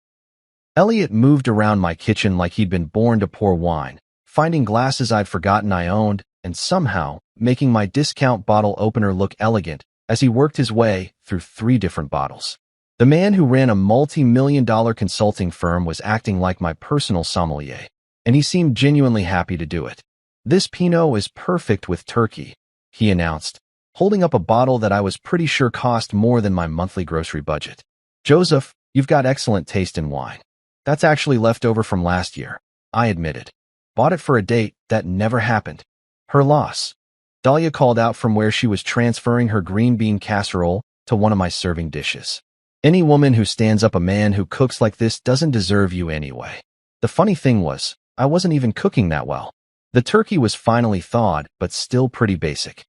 Elliot moved around my kitchen like he'd been born to pour wine, finding glasses I'd forgotten I owned, and somehow making my discount bottle opener look elegant as he worked his way through 3 different bottles. The man who ran a multi-million-dollar consulting firm was acting like my personal sommelier, and he seemed genuinely happy to do it. "This Pinot is perfect with turkey," he announced, holding up a bottle that I was pretty sure cost more than my monthly grocery budget. "Joseph, you've got excellent taste in wine." "That's actually left over from last year," I admitted. "Bought it for a date that never happened." "Her loss," Dahlia called out from where she was transferring her green bean casserole to one of my serving dishes. Any woman who stands up a man who cooks like this doesn't deserve you anyway. The funny thing was, I wasn't even cooking that well. The turkey was finally thawed, but still pretty basic.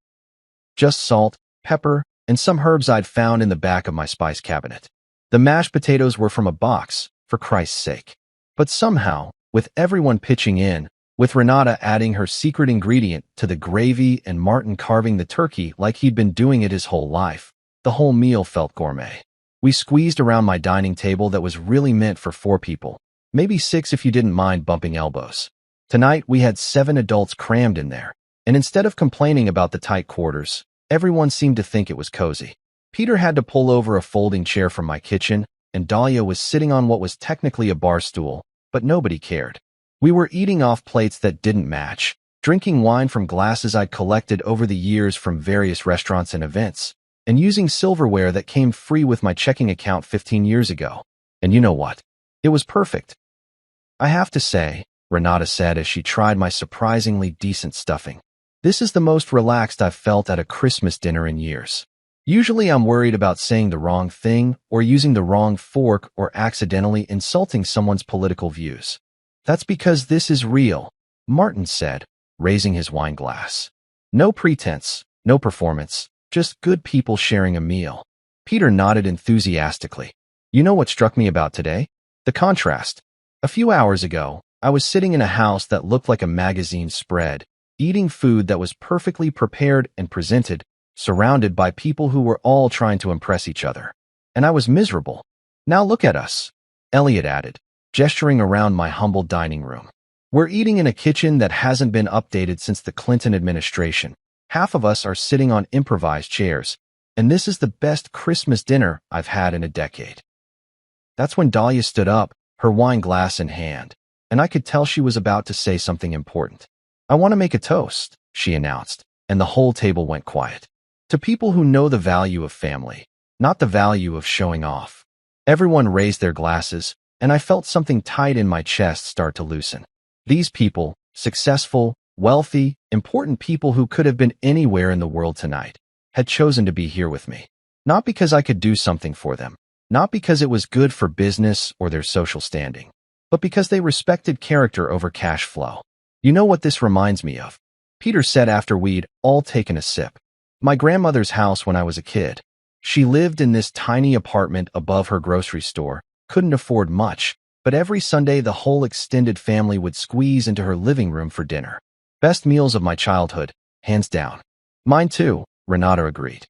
Just salt, pepper, and some herbs I'd found in the back of my spice cabinet. The mashed potatoes were from a box, for Christ's sake. But somehow, with everyone pitching in, with Renata adding her secret ingredient to the gravy and Martin carving the turkey like he'd been doing it his whole life, the whole meal felt gourmet. We squeezed around my dining table that was really meant for 4 people, maybe 6 if you didn't mind bumping elbows. Tonight, we had 7 adults crammed in there, and instead of complaining about the tight quarters, everyone seemed to think it was cozy. Peter had to pull over a folding chair from my kitchen, and Dahlia was sitting on what was technically a bar stool, but nobody cared. We were eating off plates that didn't match, drinking wine from glasses I'd collected over the years from various restaurants and events, and using silverware that came free with my checking account 15 years ago. And you know what? It was perfect. I have to say, Renata said as she tried my surprisingly decent stuffing, this is the most relaxed I've felt at a Christmas dinner in years. Usually I'm worried about saying the wrong thing or using the wrong fork or accidentally insulting someone's political views. That's because this is real, Martin said, raising his wine glass. No pretense, no performance, just good people sharing a meal. Peter nodded enthusiastically. You know what struck me about today? The contrast. A few hours ago, I was sitting in a house that looked like a magazine spread, eating food that was perfectly prepared and presented, surrounded by people who were all trying to impress each other. And I was miserable. Now look at us, Elliot added, gesturing around my humble dining room. We're eating in a kitchen that hasn't been updated since the Clinton administration. Half of us are sitting on improvised chairs, and this is the best Christmas dinner I've had in a decade. That's when Dahlia stood up, her wine glass in hand, and I could tell she was about to say something important. I want to make a toast, she announced, and the whole table went quiet. To people who know the value of family, not the value of showing off. Everyone raised their glasses, and I felt something tight in my chest start to loosen. These people, successful, wealthy, important people who could have been anywhere in the world tonight, had chosen to be here with me. Not because I could do something for them, not because it was good for business or their social standing, but because they respected character over cash flow. You know what this reminds me of? Peter said after we'd all taken a sip. My grandmother's house when I was a kid. She lived in this tiny apartment above her grocery store, couldn't afford much, but every Sunday the whole extended family would squeeze into her living room for dinner. Best meals of my childhood, hands down. Mine too, Renata agreed.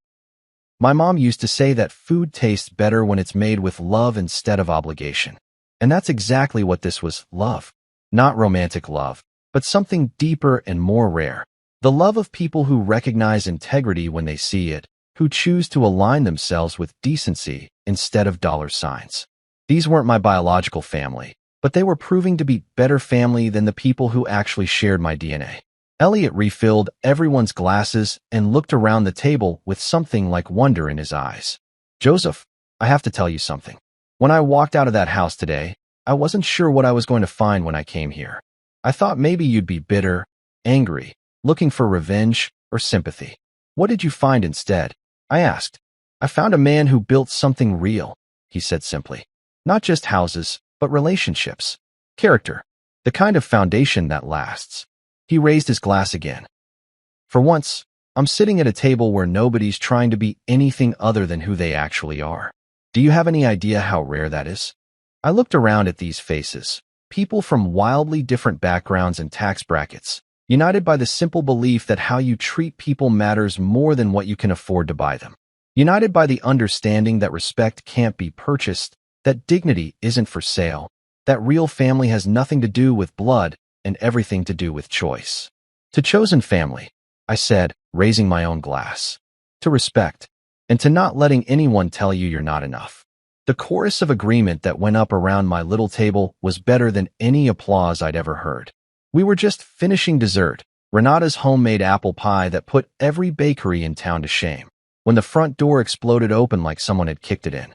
My mom used to say that food tastes better when it's made with love instead of obligation. And that's exactly what this was, love. Not romantic love, but something deeper and more rare. The love of people who recognize integrity when they see it, who choose to align themselves with decency instead of dollar signs. These weren't my biological family, but they were proving to be better family than the people who actually shared my DNA. Elliot refilled everyone's glasses and looked around the table with something like wonder in his eyes. Joseph, I have to tell you something. When I walked out of that house today, I wasn't sure what I was going to find when I came here. I thought maybe you'd be bitter, angry, looking for revenge or sympathy. What did you find instead? I asked. I found a man who built something real, he said simply. Not just houses, but relationships. Character. The kind of foundation that lasts. He raised his glass again. For once, I'm sitting at a table where nobody's trying to be anything other than who they actually are. Do you have any idea how rare that is? I looked around at these faces, people from wildly different backgrounds and tax brackets, united by the simple belief that how you treat people matters more than what you can afford to buy them. United by the understanding that respect can't be purchased, that dignity isn't for sale, that real family has nothing to do with blood and everything to do with choice. To chosen family, I said, raising my own glass. To respect, and to not letting anyone tell you you're not enough. The chorus of agreement that went up around my little table was better than any applause I'd ever heard. We were just finishing dessert, Renata's homemade apple pie that put every bakery in town to shame, when the front door exploded open like someone had kicked it in.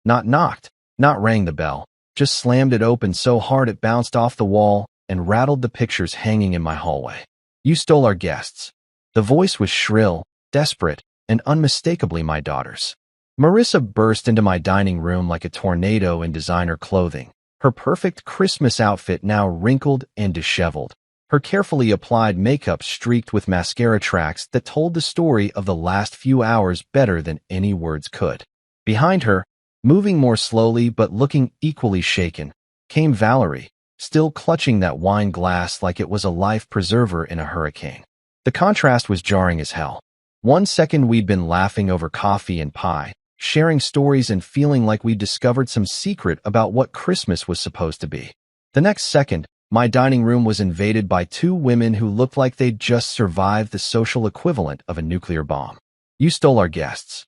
Not knocked, not rang the bell, just slammed it open so hard it bounced off the wall and rattled the pictures hanging in my hallway. You stole our guests. The voice was shrill, desperate, and unmistakably my daughter's. Marissa burst into my dining room like a tornado in designer clothing, her perfect Christmas outfit now wrinkled and disheveled, her carefully applied makeup streaked with mascara tracks that told the story of the last few hours better than any words could. Behind her, moving more slowly but looking equally shaken, came Valerie, still clutching that wine glass like it was a life preserver in a hurricane. The contrast was jarring as hell. One second we'd been laughing over coffee and pie, sharing stories and feeling like we'd discovered some secret about what Christmas was supposed to be. The next second, my dining room was invaded by two women who looked like they'd just survived the social equivalent of a nuclear bomb. "You stole our guests,"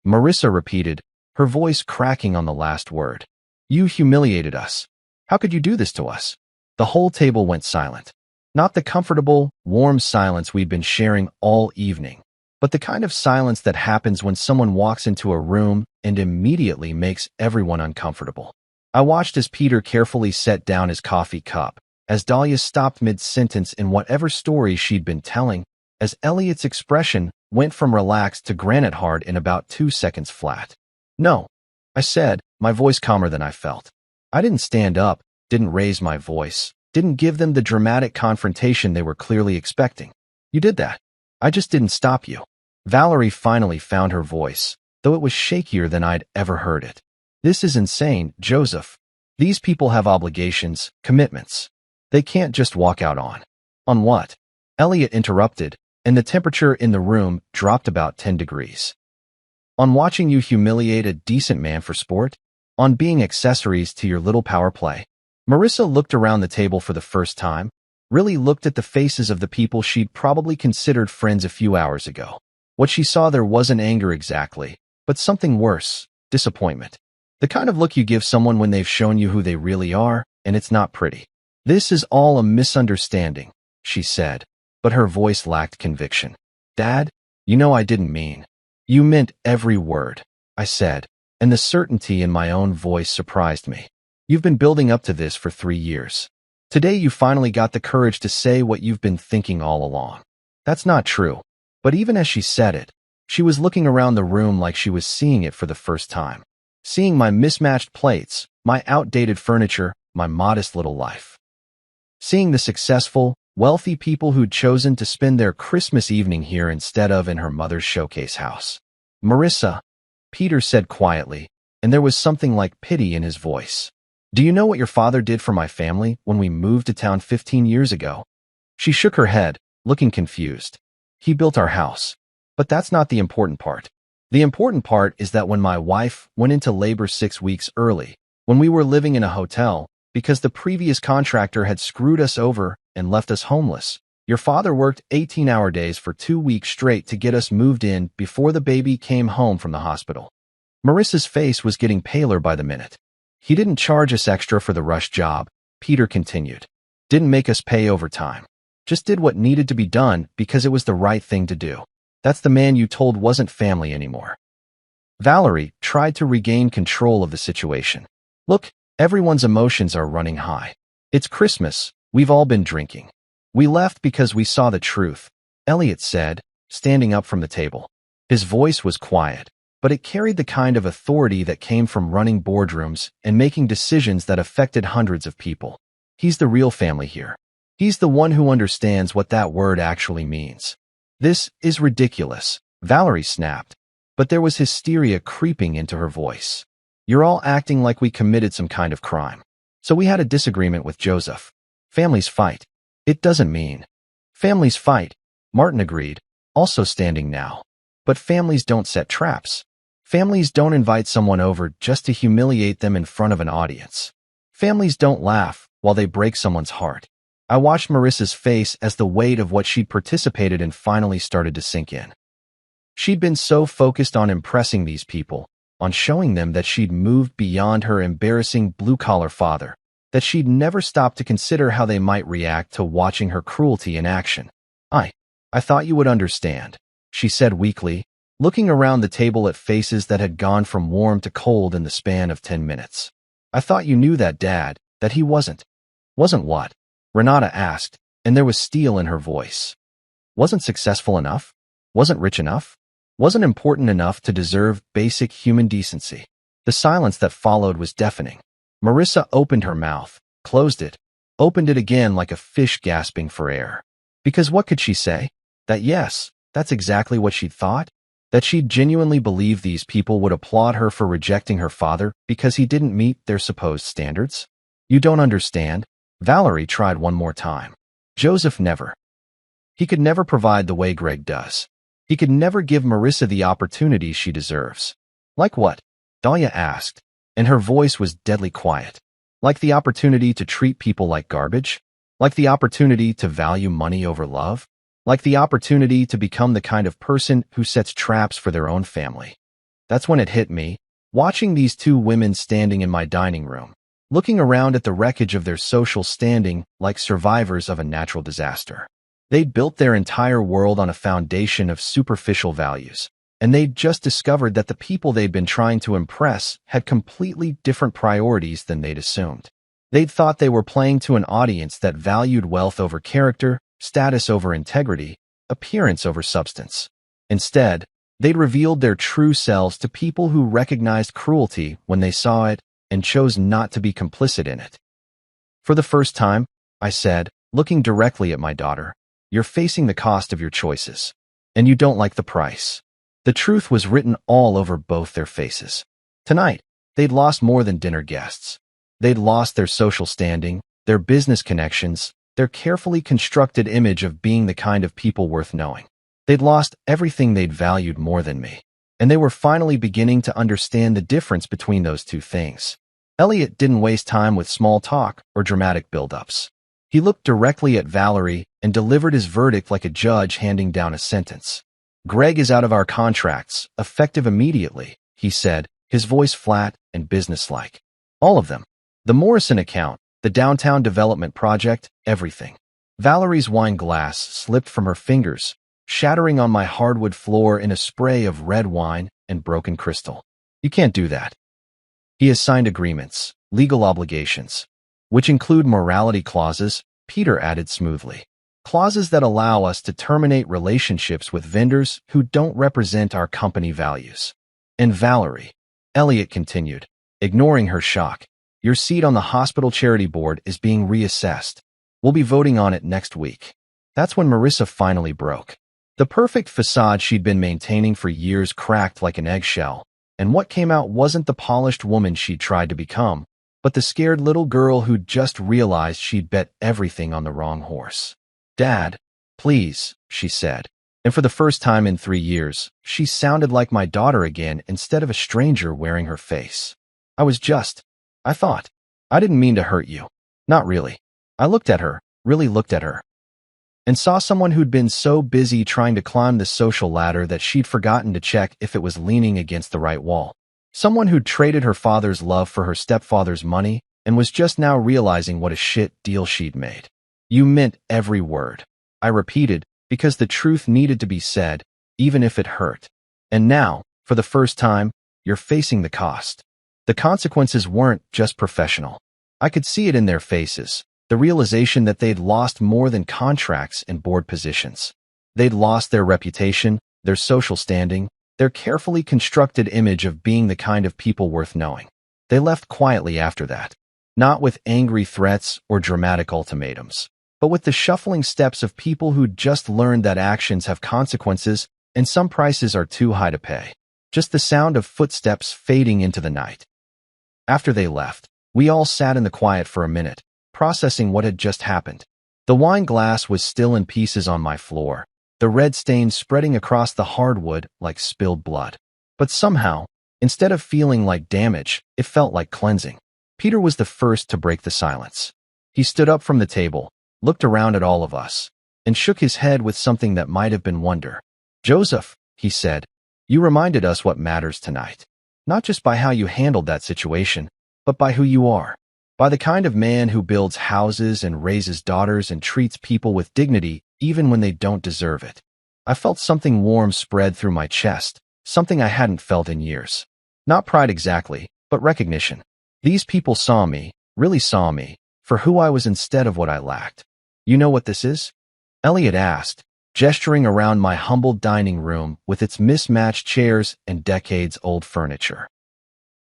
Marissa repeated, her voice cracking on the last word. "You humiliated us. How could you do this to us?" The whole table went silent. Not the comfortable, warm silence we'd been sharing all evening, but the kind of silence that happens when someone walks into a room and immediately makes everyone uncomfortable. I watched as Peter carefully set down his coffee cup, as Dahlia stopped mid-sentence in whatever story she'd been telling, as Elliot's expression went from relaxed to granite hard in about 2 seconds flat. "No," I said, my voice calmer than I felt. I didn't stand up, didn't raise my voice, didn't give them the dramatic confrontation they were clearly expecting. "You did that. I just didn't stop you." Valerie finally found her voice, though it was shakier than I'd ever heard it. "This is insane, Joseph. These people have obligations, commitments. They can't just walk out on." "On what?" Elliot interrupted, and the temperature in the room dropped about 10 degrees. "On watching you humiliate a decent man for sport? On being accessories to your little power play?" Marissa looked around the table for the first time, really looked at the faces of the people she'd probably considered friends a few hours ago. What she saw there wasn't anger exactly, but something worse, disappointment. The kind of look you give someone when they've shown you who they really are, and it's not pretty. "This is all a misunderstanding," she said, but her voice lacked conviction. "Dad, you know I didn't mean." "You meant every word," I said, and the certainty in my own voice surprised me. "You've been building up to this for 3 years. Today you finally got the courage to say what you've been thinking all along." That's not true. But even as she said it, she was looking around the room like she was seeing it for the first time. Seeing my mismatched plates, my outdated furniture, my modest little life. Seeing the successful, wealthy people who'd chosen to spend their Christmas evening here instead of in her mother's showcase house. "Marissa," Peter said quietly, and there was something like pity in his voice. "Do you know what your father did for my family when we moved to town 15 years ago?" She shook her head, looking confused. "He built our house. But that's not the important part. The important part is that when my wife went into labor 6 weeks early, when we were living in a hotel, because the previous contractor had screwed us over and left us homeless, your father worked 18-hour days for 2 weeks straight to get us moved in before the baby came home from the hospital." Marissa's face was getting paler by the minute. "He didn't charge us extra for the rush job," Peter continued. "Didn't make us pay overtime. Just did what needed to be done because it was the right thing to do. That's the man you told wasn't family anymore." Valerie tried to regain control of the situation. "Look, everyone's emotions are running high. It's Christmas, we've all been drinking. We left because we saw the truth," Elliot said, standing up from the table. His voice was quiet, but it carried the kind of authority that came from running boardrooms and making decisions that affected hundreds of people. "He's the real family here. He's the one who understands what that word actually means." "This is ridiculous," Valerie snapped, but there was hysteria creeping into her voice. "You're all acting like we committed some kind of crime. So we had a disagreement with Joseph. Families fight. It doesn't mean." "Families fight," Martin agreed, also standing now. "But families don't set traps. Families don't invite someone over just to humiliate them in front of an audience. Families don't laugh while they break someone's heart." I watched Marissa's face as the weight of what she'd participated in finally started to sink in. She'd been so focused on impressing these people, on showing them that she'd moved beyond her embarrassing blue-collar father, that she'd never stopped to consider how they might react to watching her cruelty in action. I thought you would understand," she said weakly, looking around the table at faces that had gone from warm to cold in the span of 10 minutes. "I thought you knew that, Dad, that he wasn't." "Wasn't what?" Renata asked, and there was steel in her voice. "Wasn't successful enough? Wasn't rich enough? wasn't important enough to deserve basic human decency. The silence that followed was deafening. Marissa opened her mouth, closed it, opened it again like a fish gasping for air. Because what could she say? That yes, that's exactly what she'd thought? That she'd genuinely believe these people would applaud her for rejecting her father because he didn't meet their supposed standards? You don't understand. Valerie tried one more time. Joseph never. He could never provide the way Greg does. He could never give Marissa the opportunity she deserves. Like what? Dahlia asked, and her voice was deadly quiet. Like the opportunity to treat people like garbage? Like the opportunity to value money over love? Like the opportunity to become the kind of person who sets traps for their own family? That's when it hit me, watching these two women standing in my dining room, looking around at the wreckage of their social standing like survivors of a natural disaster. They'd built their entire world on a foundation of superficial values, and they'd just discovered that the people they'd been trying to impress had completely different priorities than they'd assumed. They'd thought they were playing to an audience that valued wealth over character, status over integrity, appearance over substance. Instead, they'd revealed their true selves to people who recognized cruelty when they saw it and chose not to be complicit in it. For the first time, I said, looking directly at my daughter, you're facing the cost of your choices, and you don't like the price. The truth was written all over both their faces. Tonight, they'd lost more than dinner guests. They'd lost their social standing, their business connections, their carefully constructed image of being the kind of people worth knowing. They'd lost everything they'd valued more than me, and they were finally beginning to understand the difference between those two things. Elliot didn't waste time with small talk or dramatic build-ups. He looked directly at Valerie and delivered his verdict like a judge handing down a sentence. Greg is out of our contracts, effective immediately, he said, his voice flat and businesslike. All of them. The Morrison account, the downtown development project, everything. Valerie's wine glass slipped from her fingers, shattering on my hardwood floor in a spray of red wine and broken crystal. You can't do that. He has signed agreements, legal obligations, which include morality clauses, Peter added smoothly. Clauses that allow us to terminate relationships with vendors who don't represent our company values. And Valerie, Elliot continued, ignoring her shock, your seat on the hospital charity board is being reassessed. We'll be voting on it next week. That's when Marissa finally broke. The perfect facade she'd been maintaining for years cracked like an eggshell, and what came out wasn't the polished woman she'd tried to become, but the scared little girl who'd just realized she'd bet everything on the wrong horse. Dad, please, she said. And for the first time in 3 years, she sounded like my daughter again instead of a stranger wearing her face. I thought. I didn't mean to hurt you. Not really. I looked at her, really looked at her, and saw someone who'd been so busy trying to climb the social ladder that she'd forgotten to check if it was leaning against the right wall. Someone who'd traded her father's love for her stepfather's money and was just now realizing what a shit deal she'd made. You meant every word, I repeated, because the truth needed to be said, even if it hurt. And now, for the first time, you're facing the cost. The consequences weren't just professional. I could see it in their faces, the realization that they'd lost more than contracts and board positions. They'd lost their reputation, their social standing, their carefully constructed image of being the kind of people worth knowing. They left quietly after that, not with angry threats or dramatic ultimatums, but with the shuffling steps of people who'd just learned that actions have consequences and some prices are too high to pay. Just the sound of footsteps fading into the night. After they left, we all sat in the quiet for a minute, processing what had just happened. The wine glass was still in pieces on my floor, the red stains spreading across the hardwood like spilled blood. But somehow, instead of feeling like damage, it felt like cleansing. Peter was the first to break the silence. He stood up from the table, looked around at all of us, and shook his head with something that might have been wonder. Joseph, he said, you reminded us what matters tonight. Not just by how you handled that situation, but by who you are. By the kind of man who builds houses and raises daughters and treats people with dignity even when they don't deserve it. I felt something warm spread through my chest, something I hadn't felt in years. Not pride exactly, but recognition. These people saw me, really saw me, for who I was instead of what I lacked. You know what this is? Elliot asked, gesturing around my humble dining room with its mismatched chairs and decades-old furniture.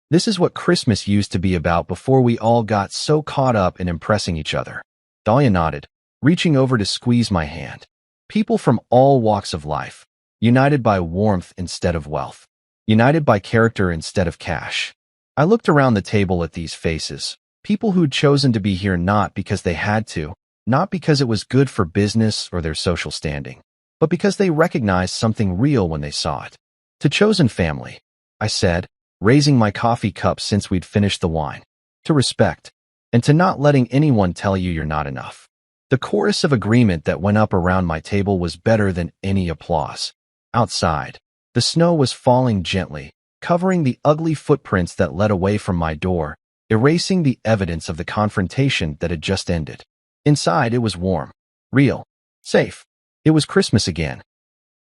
This is what Christmas used to be about before we all got so caught up in impressing each other. Dahlia nodded, reaching over to squeeze my hand. People from all walks of life, united by warmth instead of wealth, united by character instead of cash. I looked around the table at these faces, people who'd chosen to be here not because they had to, not because it was good for business or their social standing, but because they recognized something real when they saw it. To chosen family, I said, raising my coffee cup since we'd finished the wine. To respect, and to not letting anyone tell you you're not enough. The chorus of agreement that went up around my table was better than any applause. Outside, the snow was falling gently, covering the ugly footprints that led away from my door, erasing the evidence of the confrontation that had just ended. Inside, it was warm, real, safe. It was Christmas again,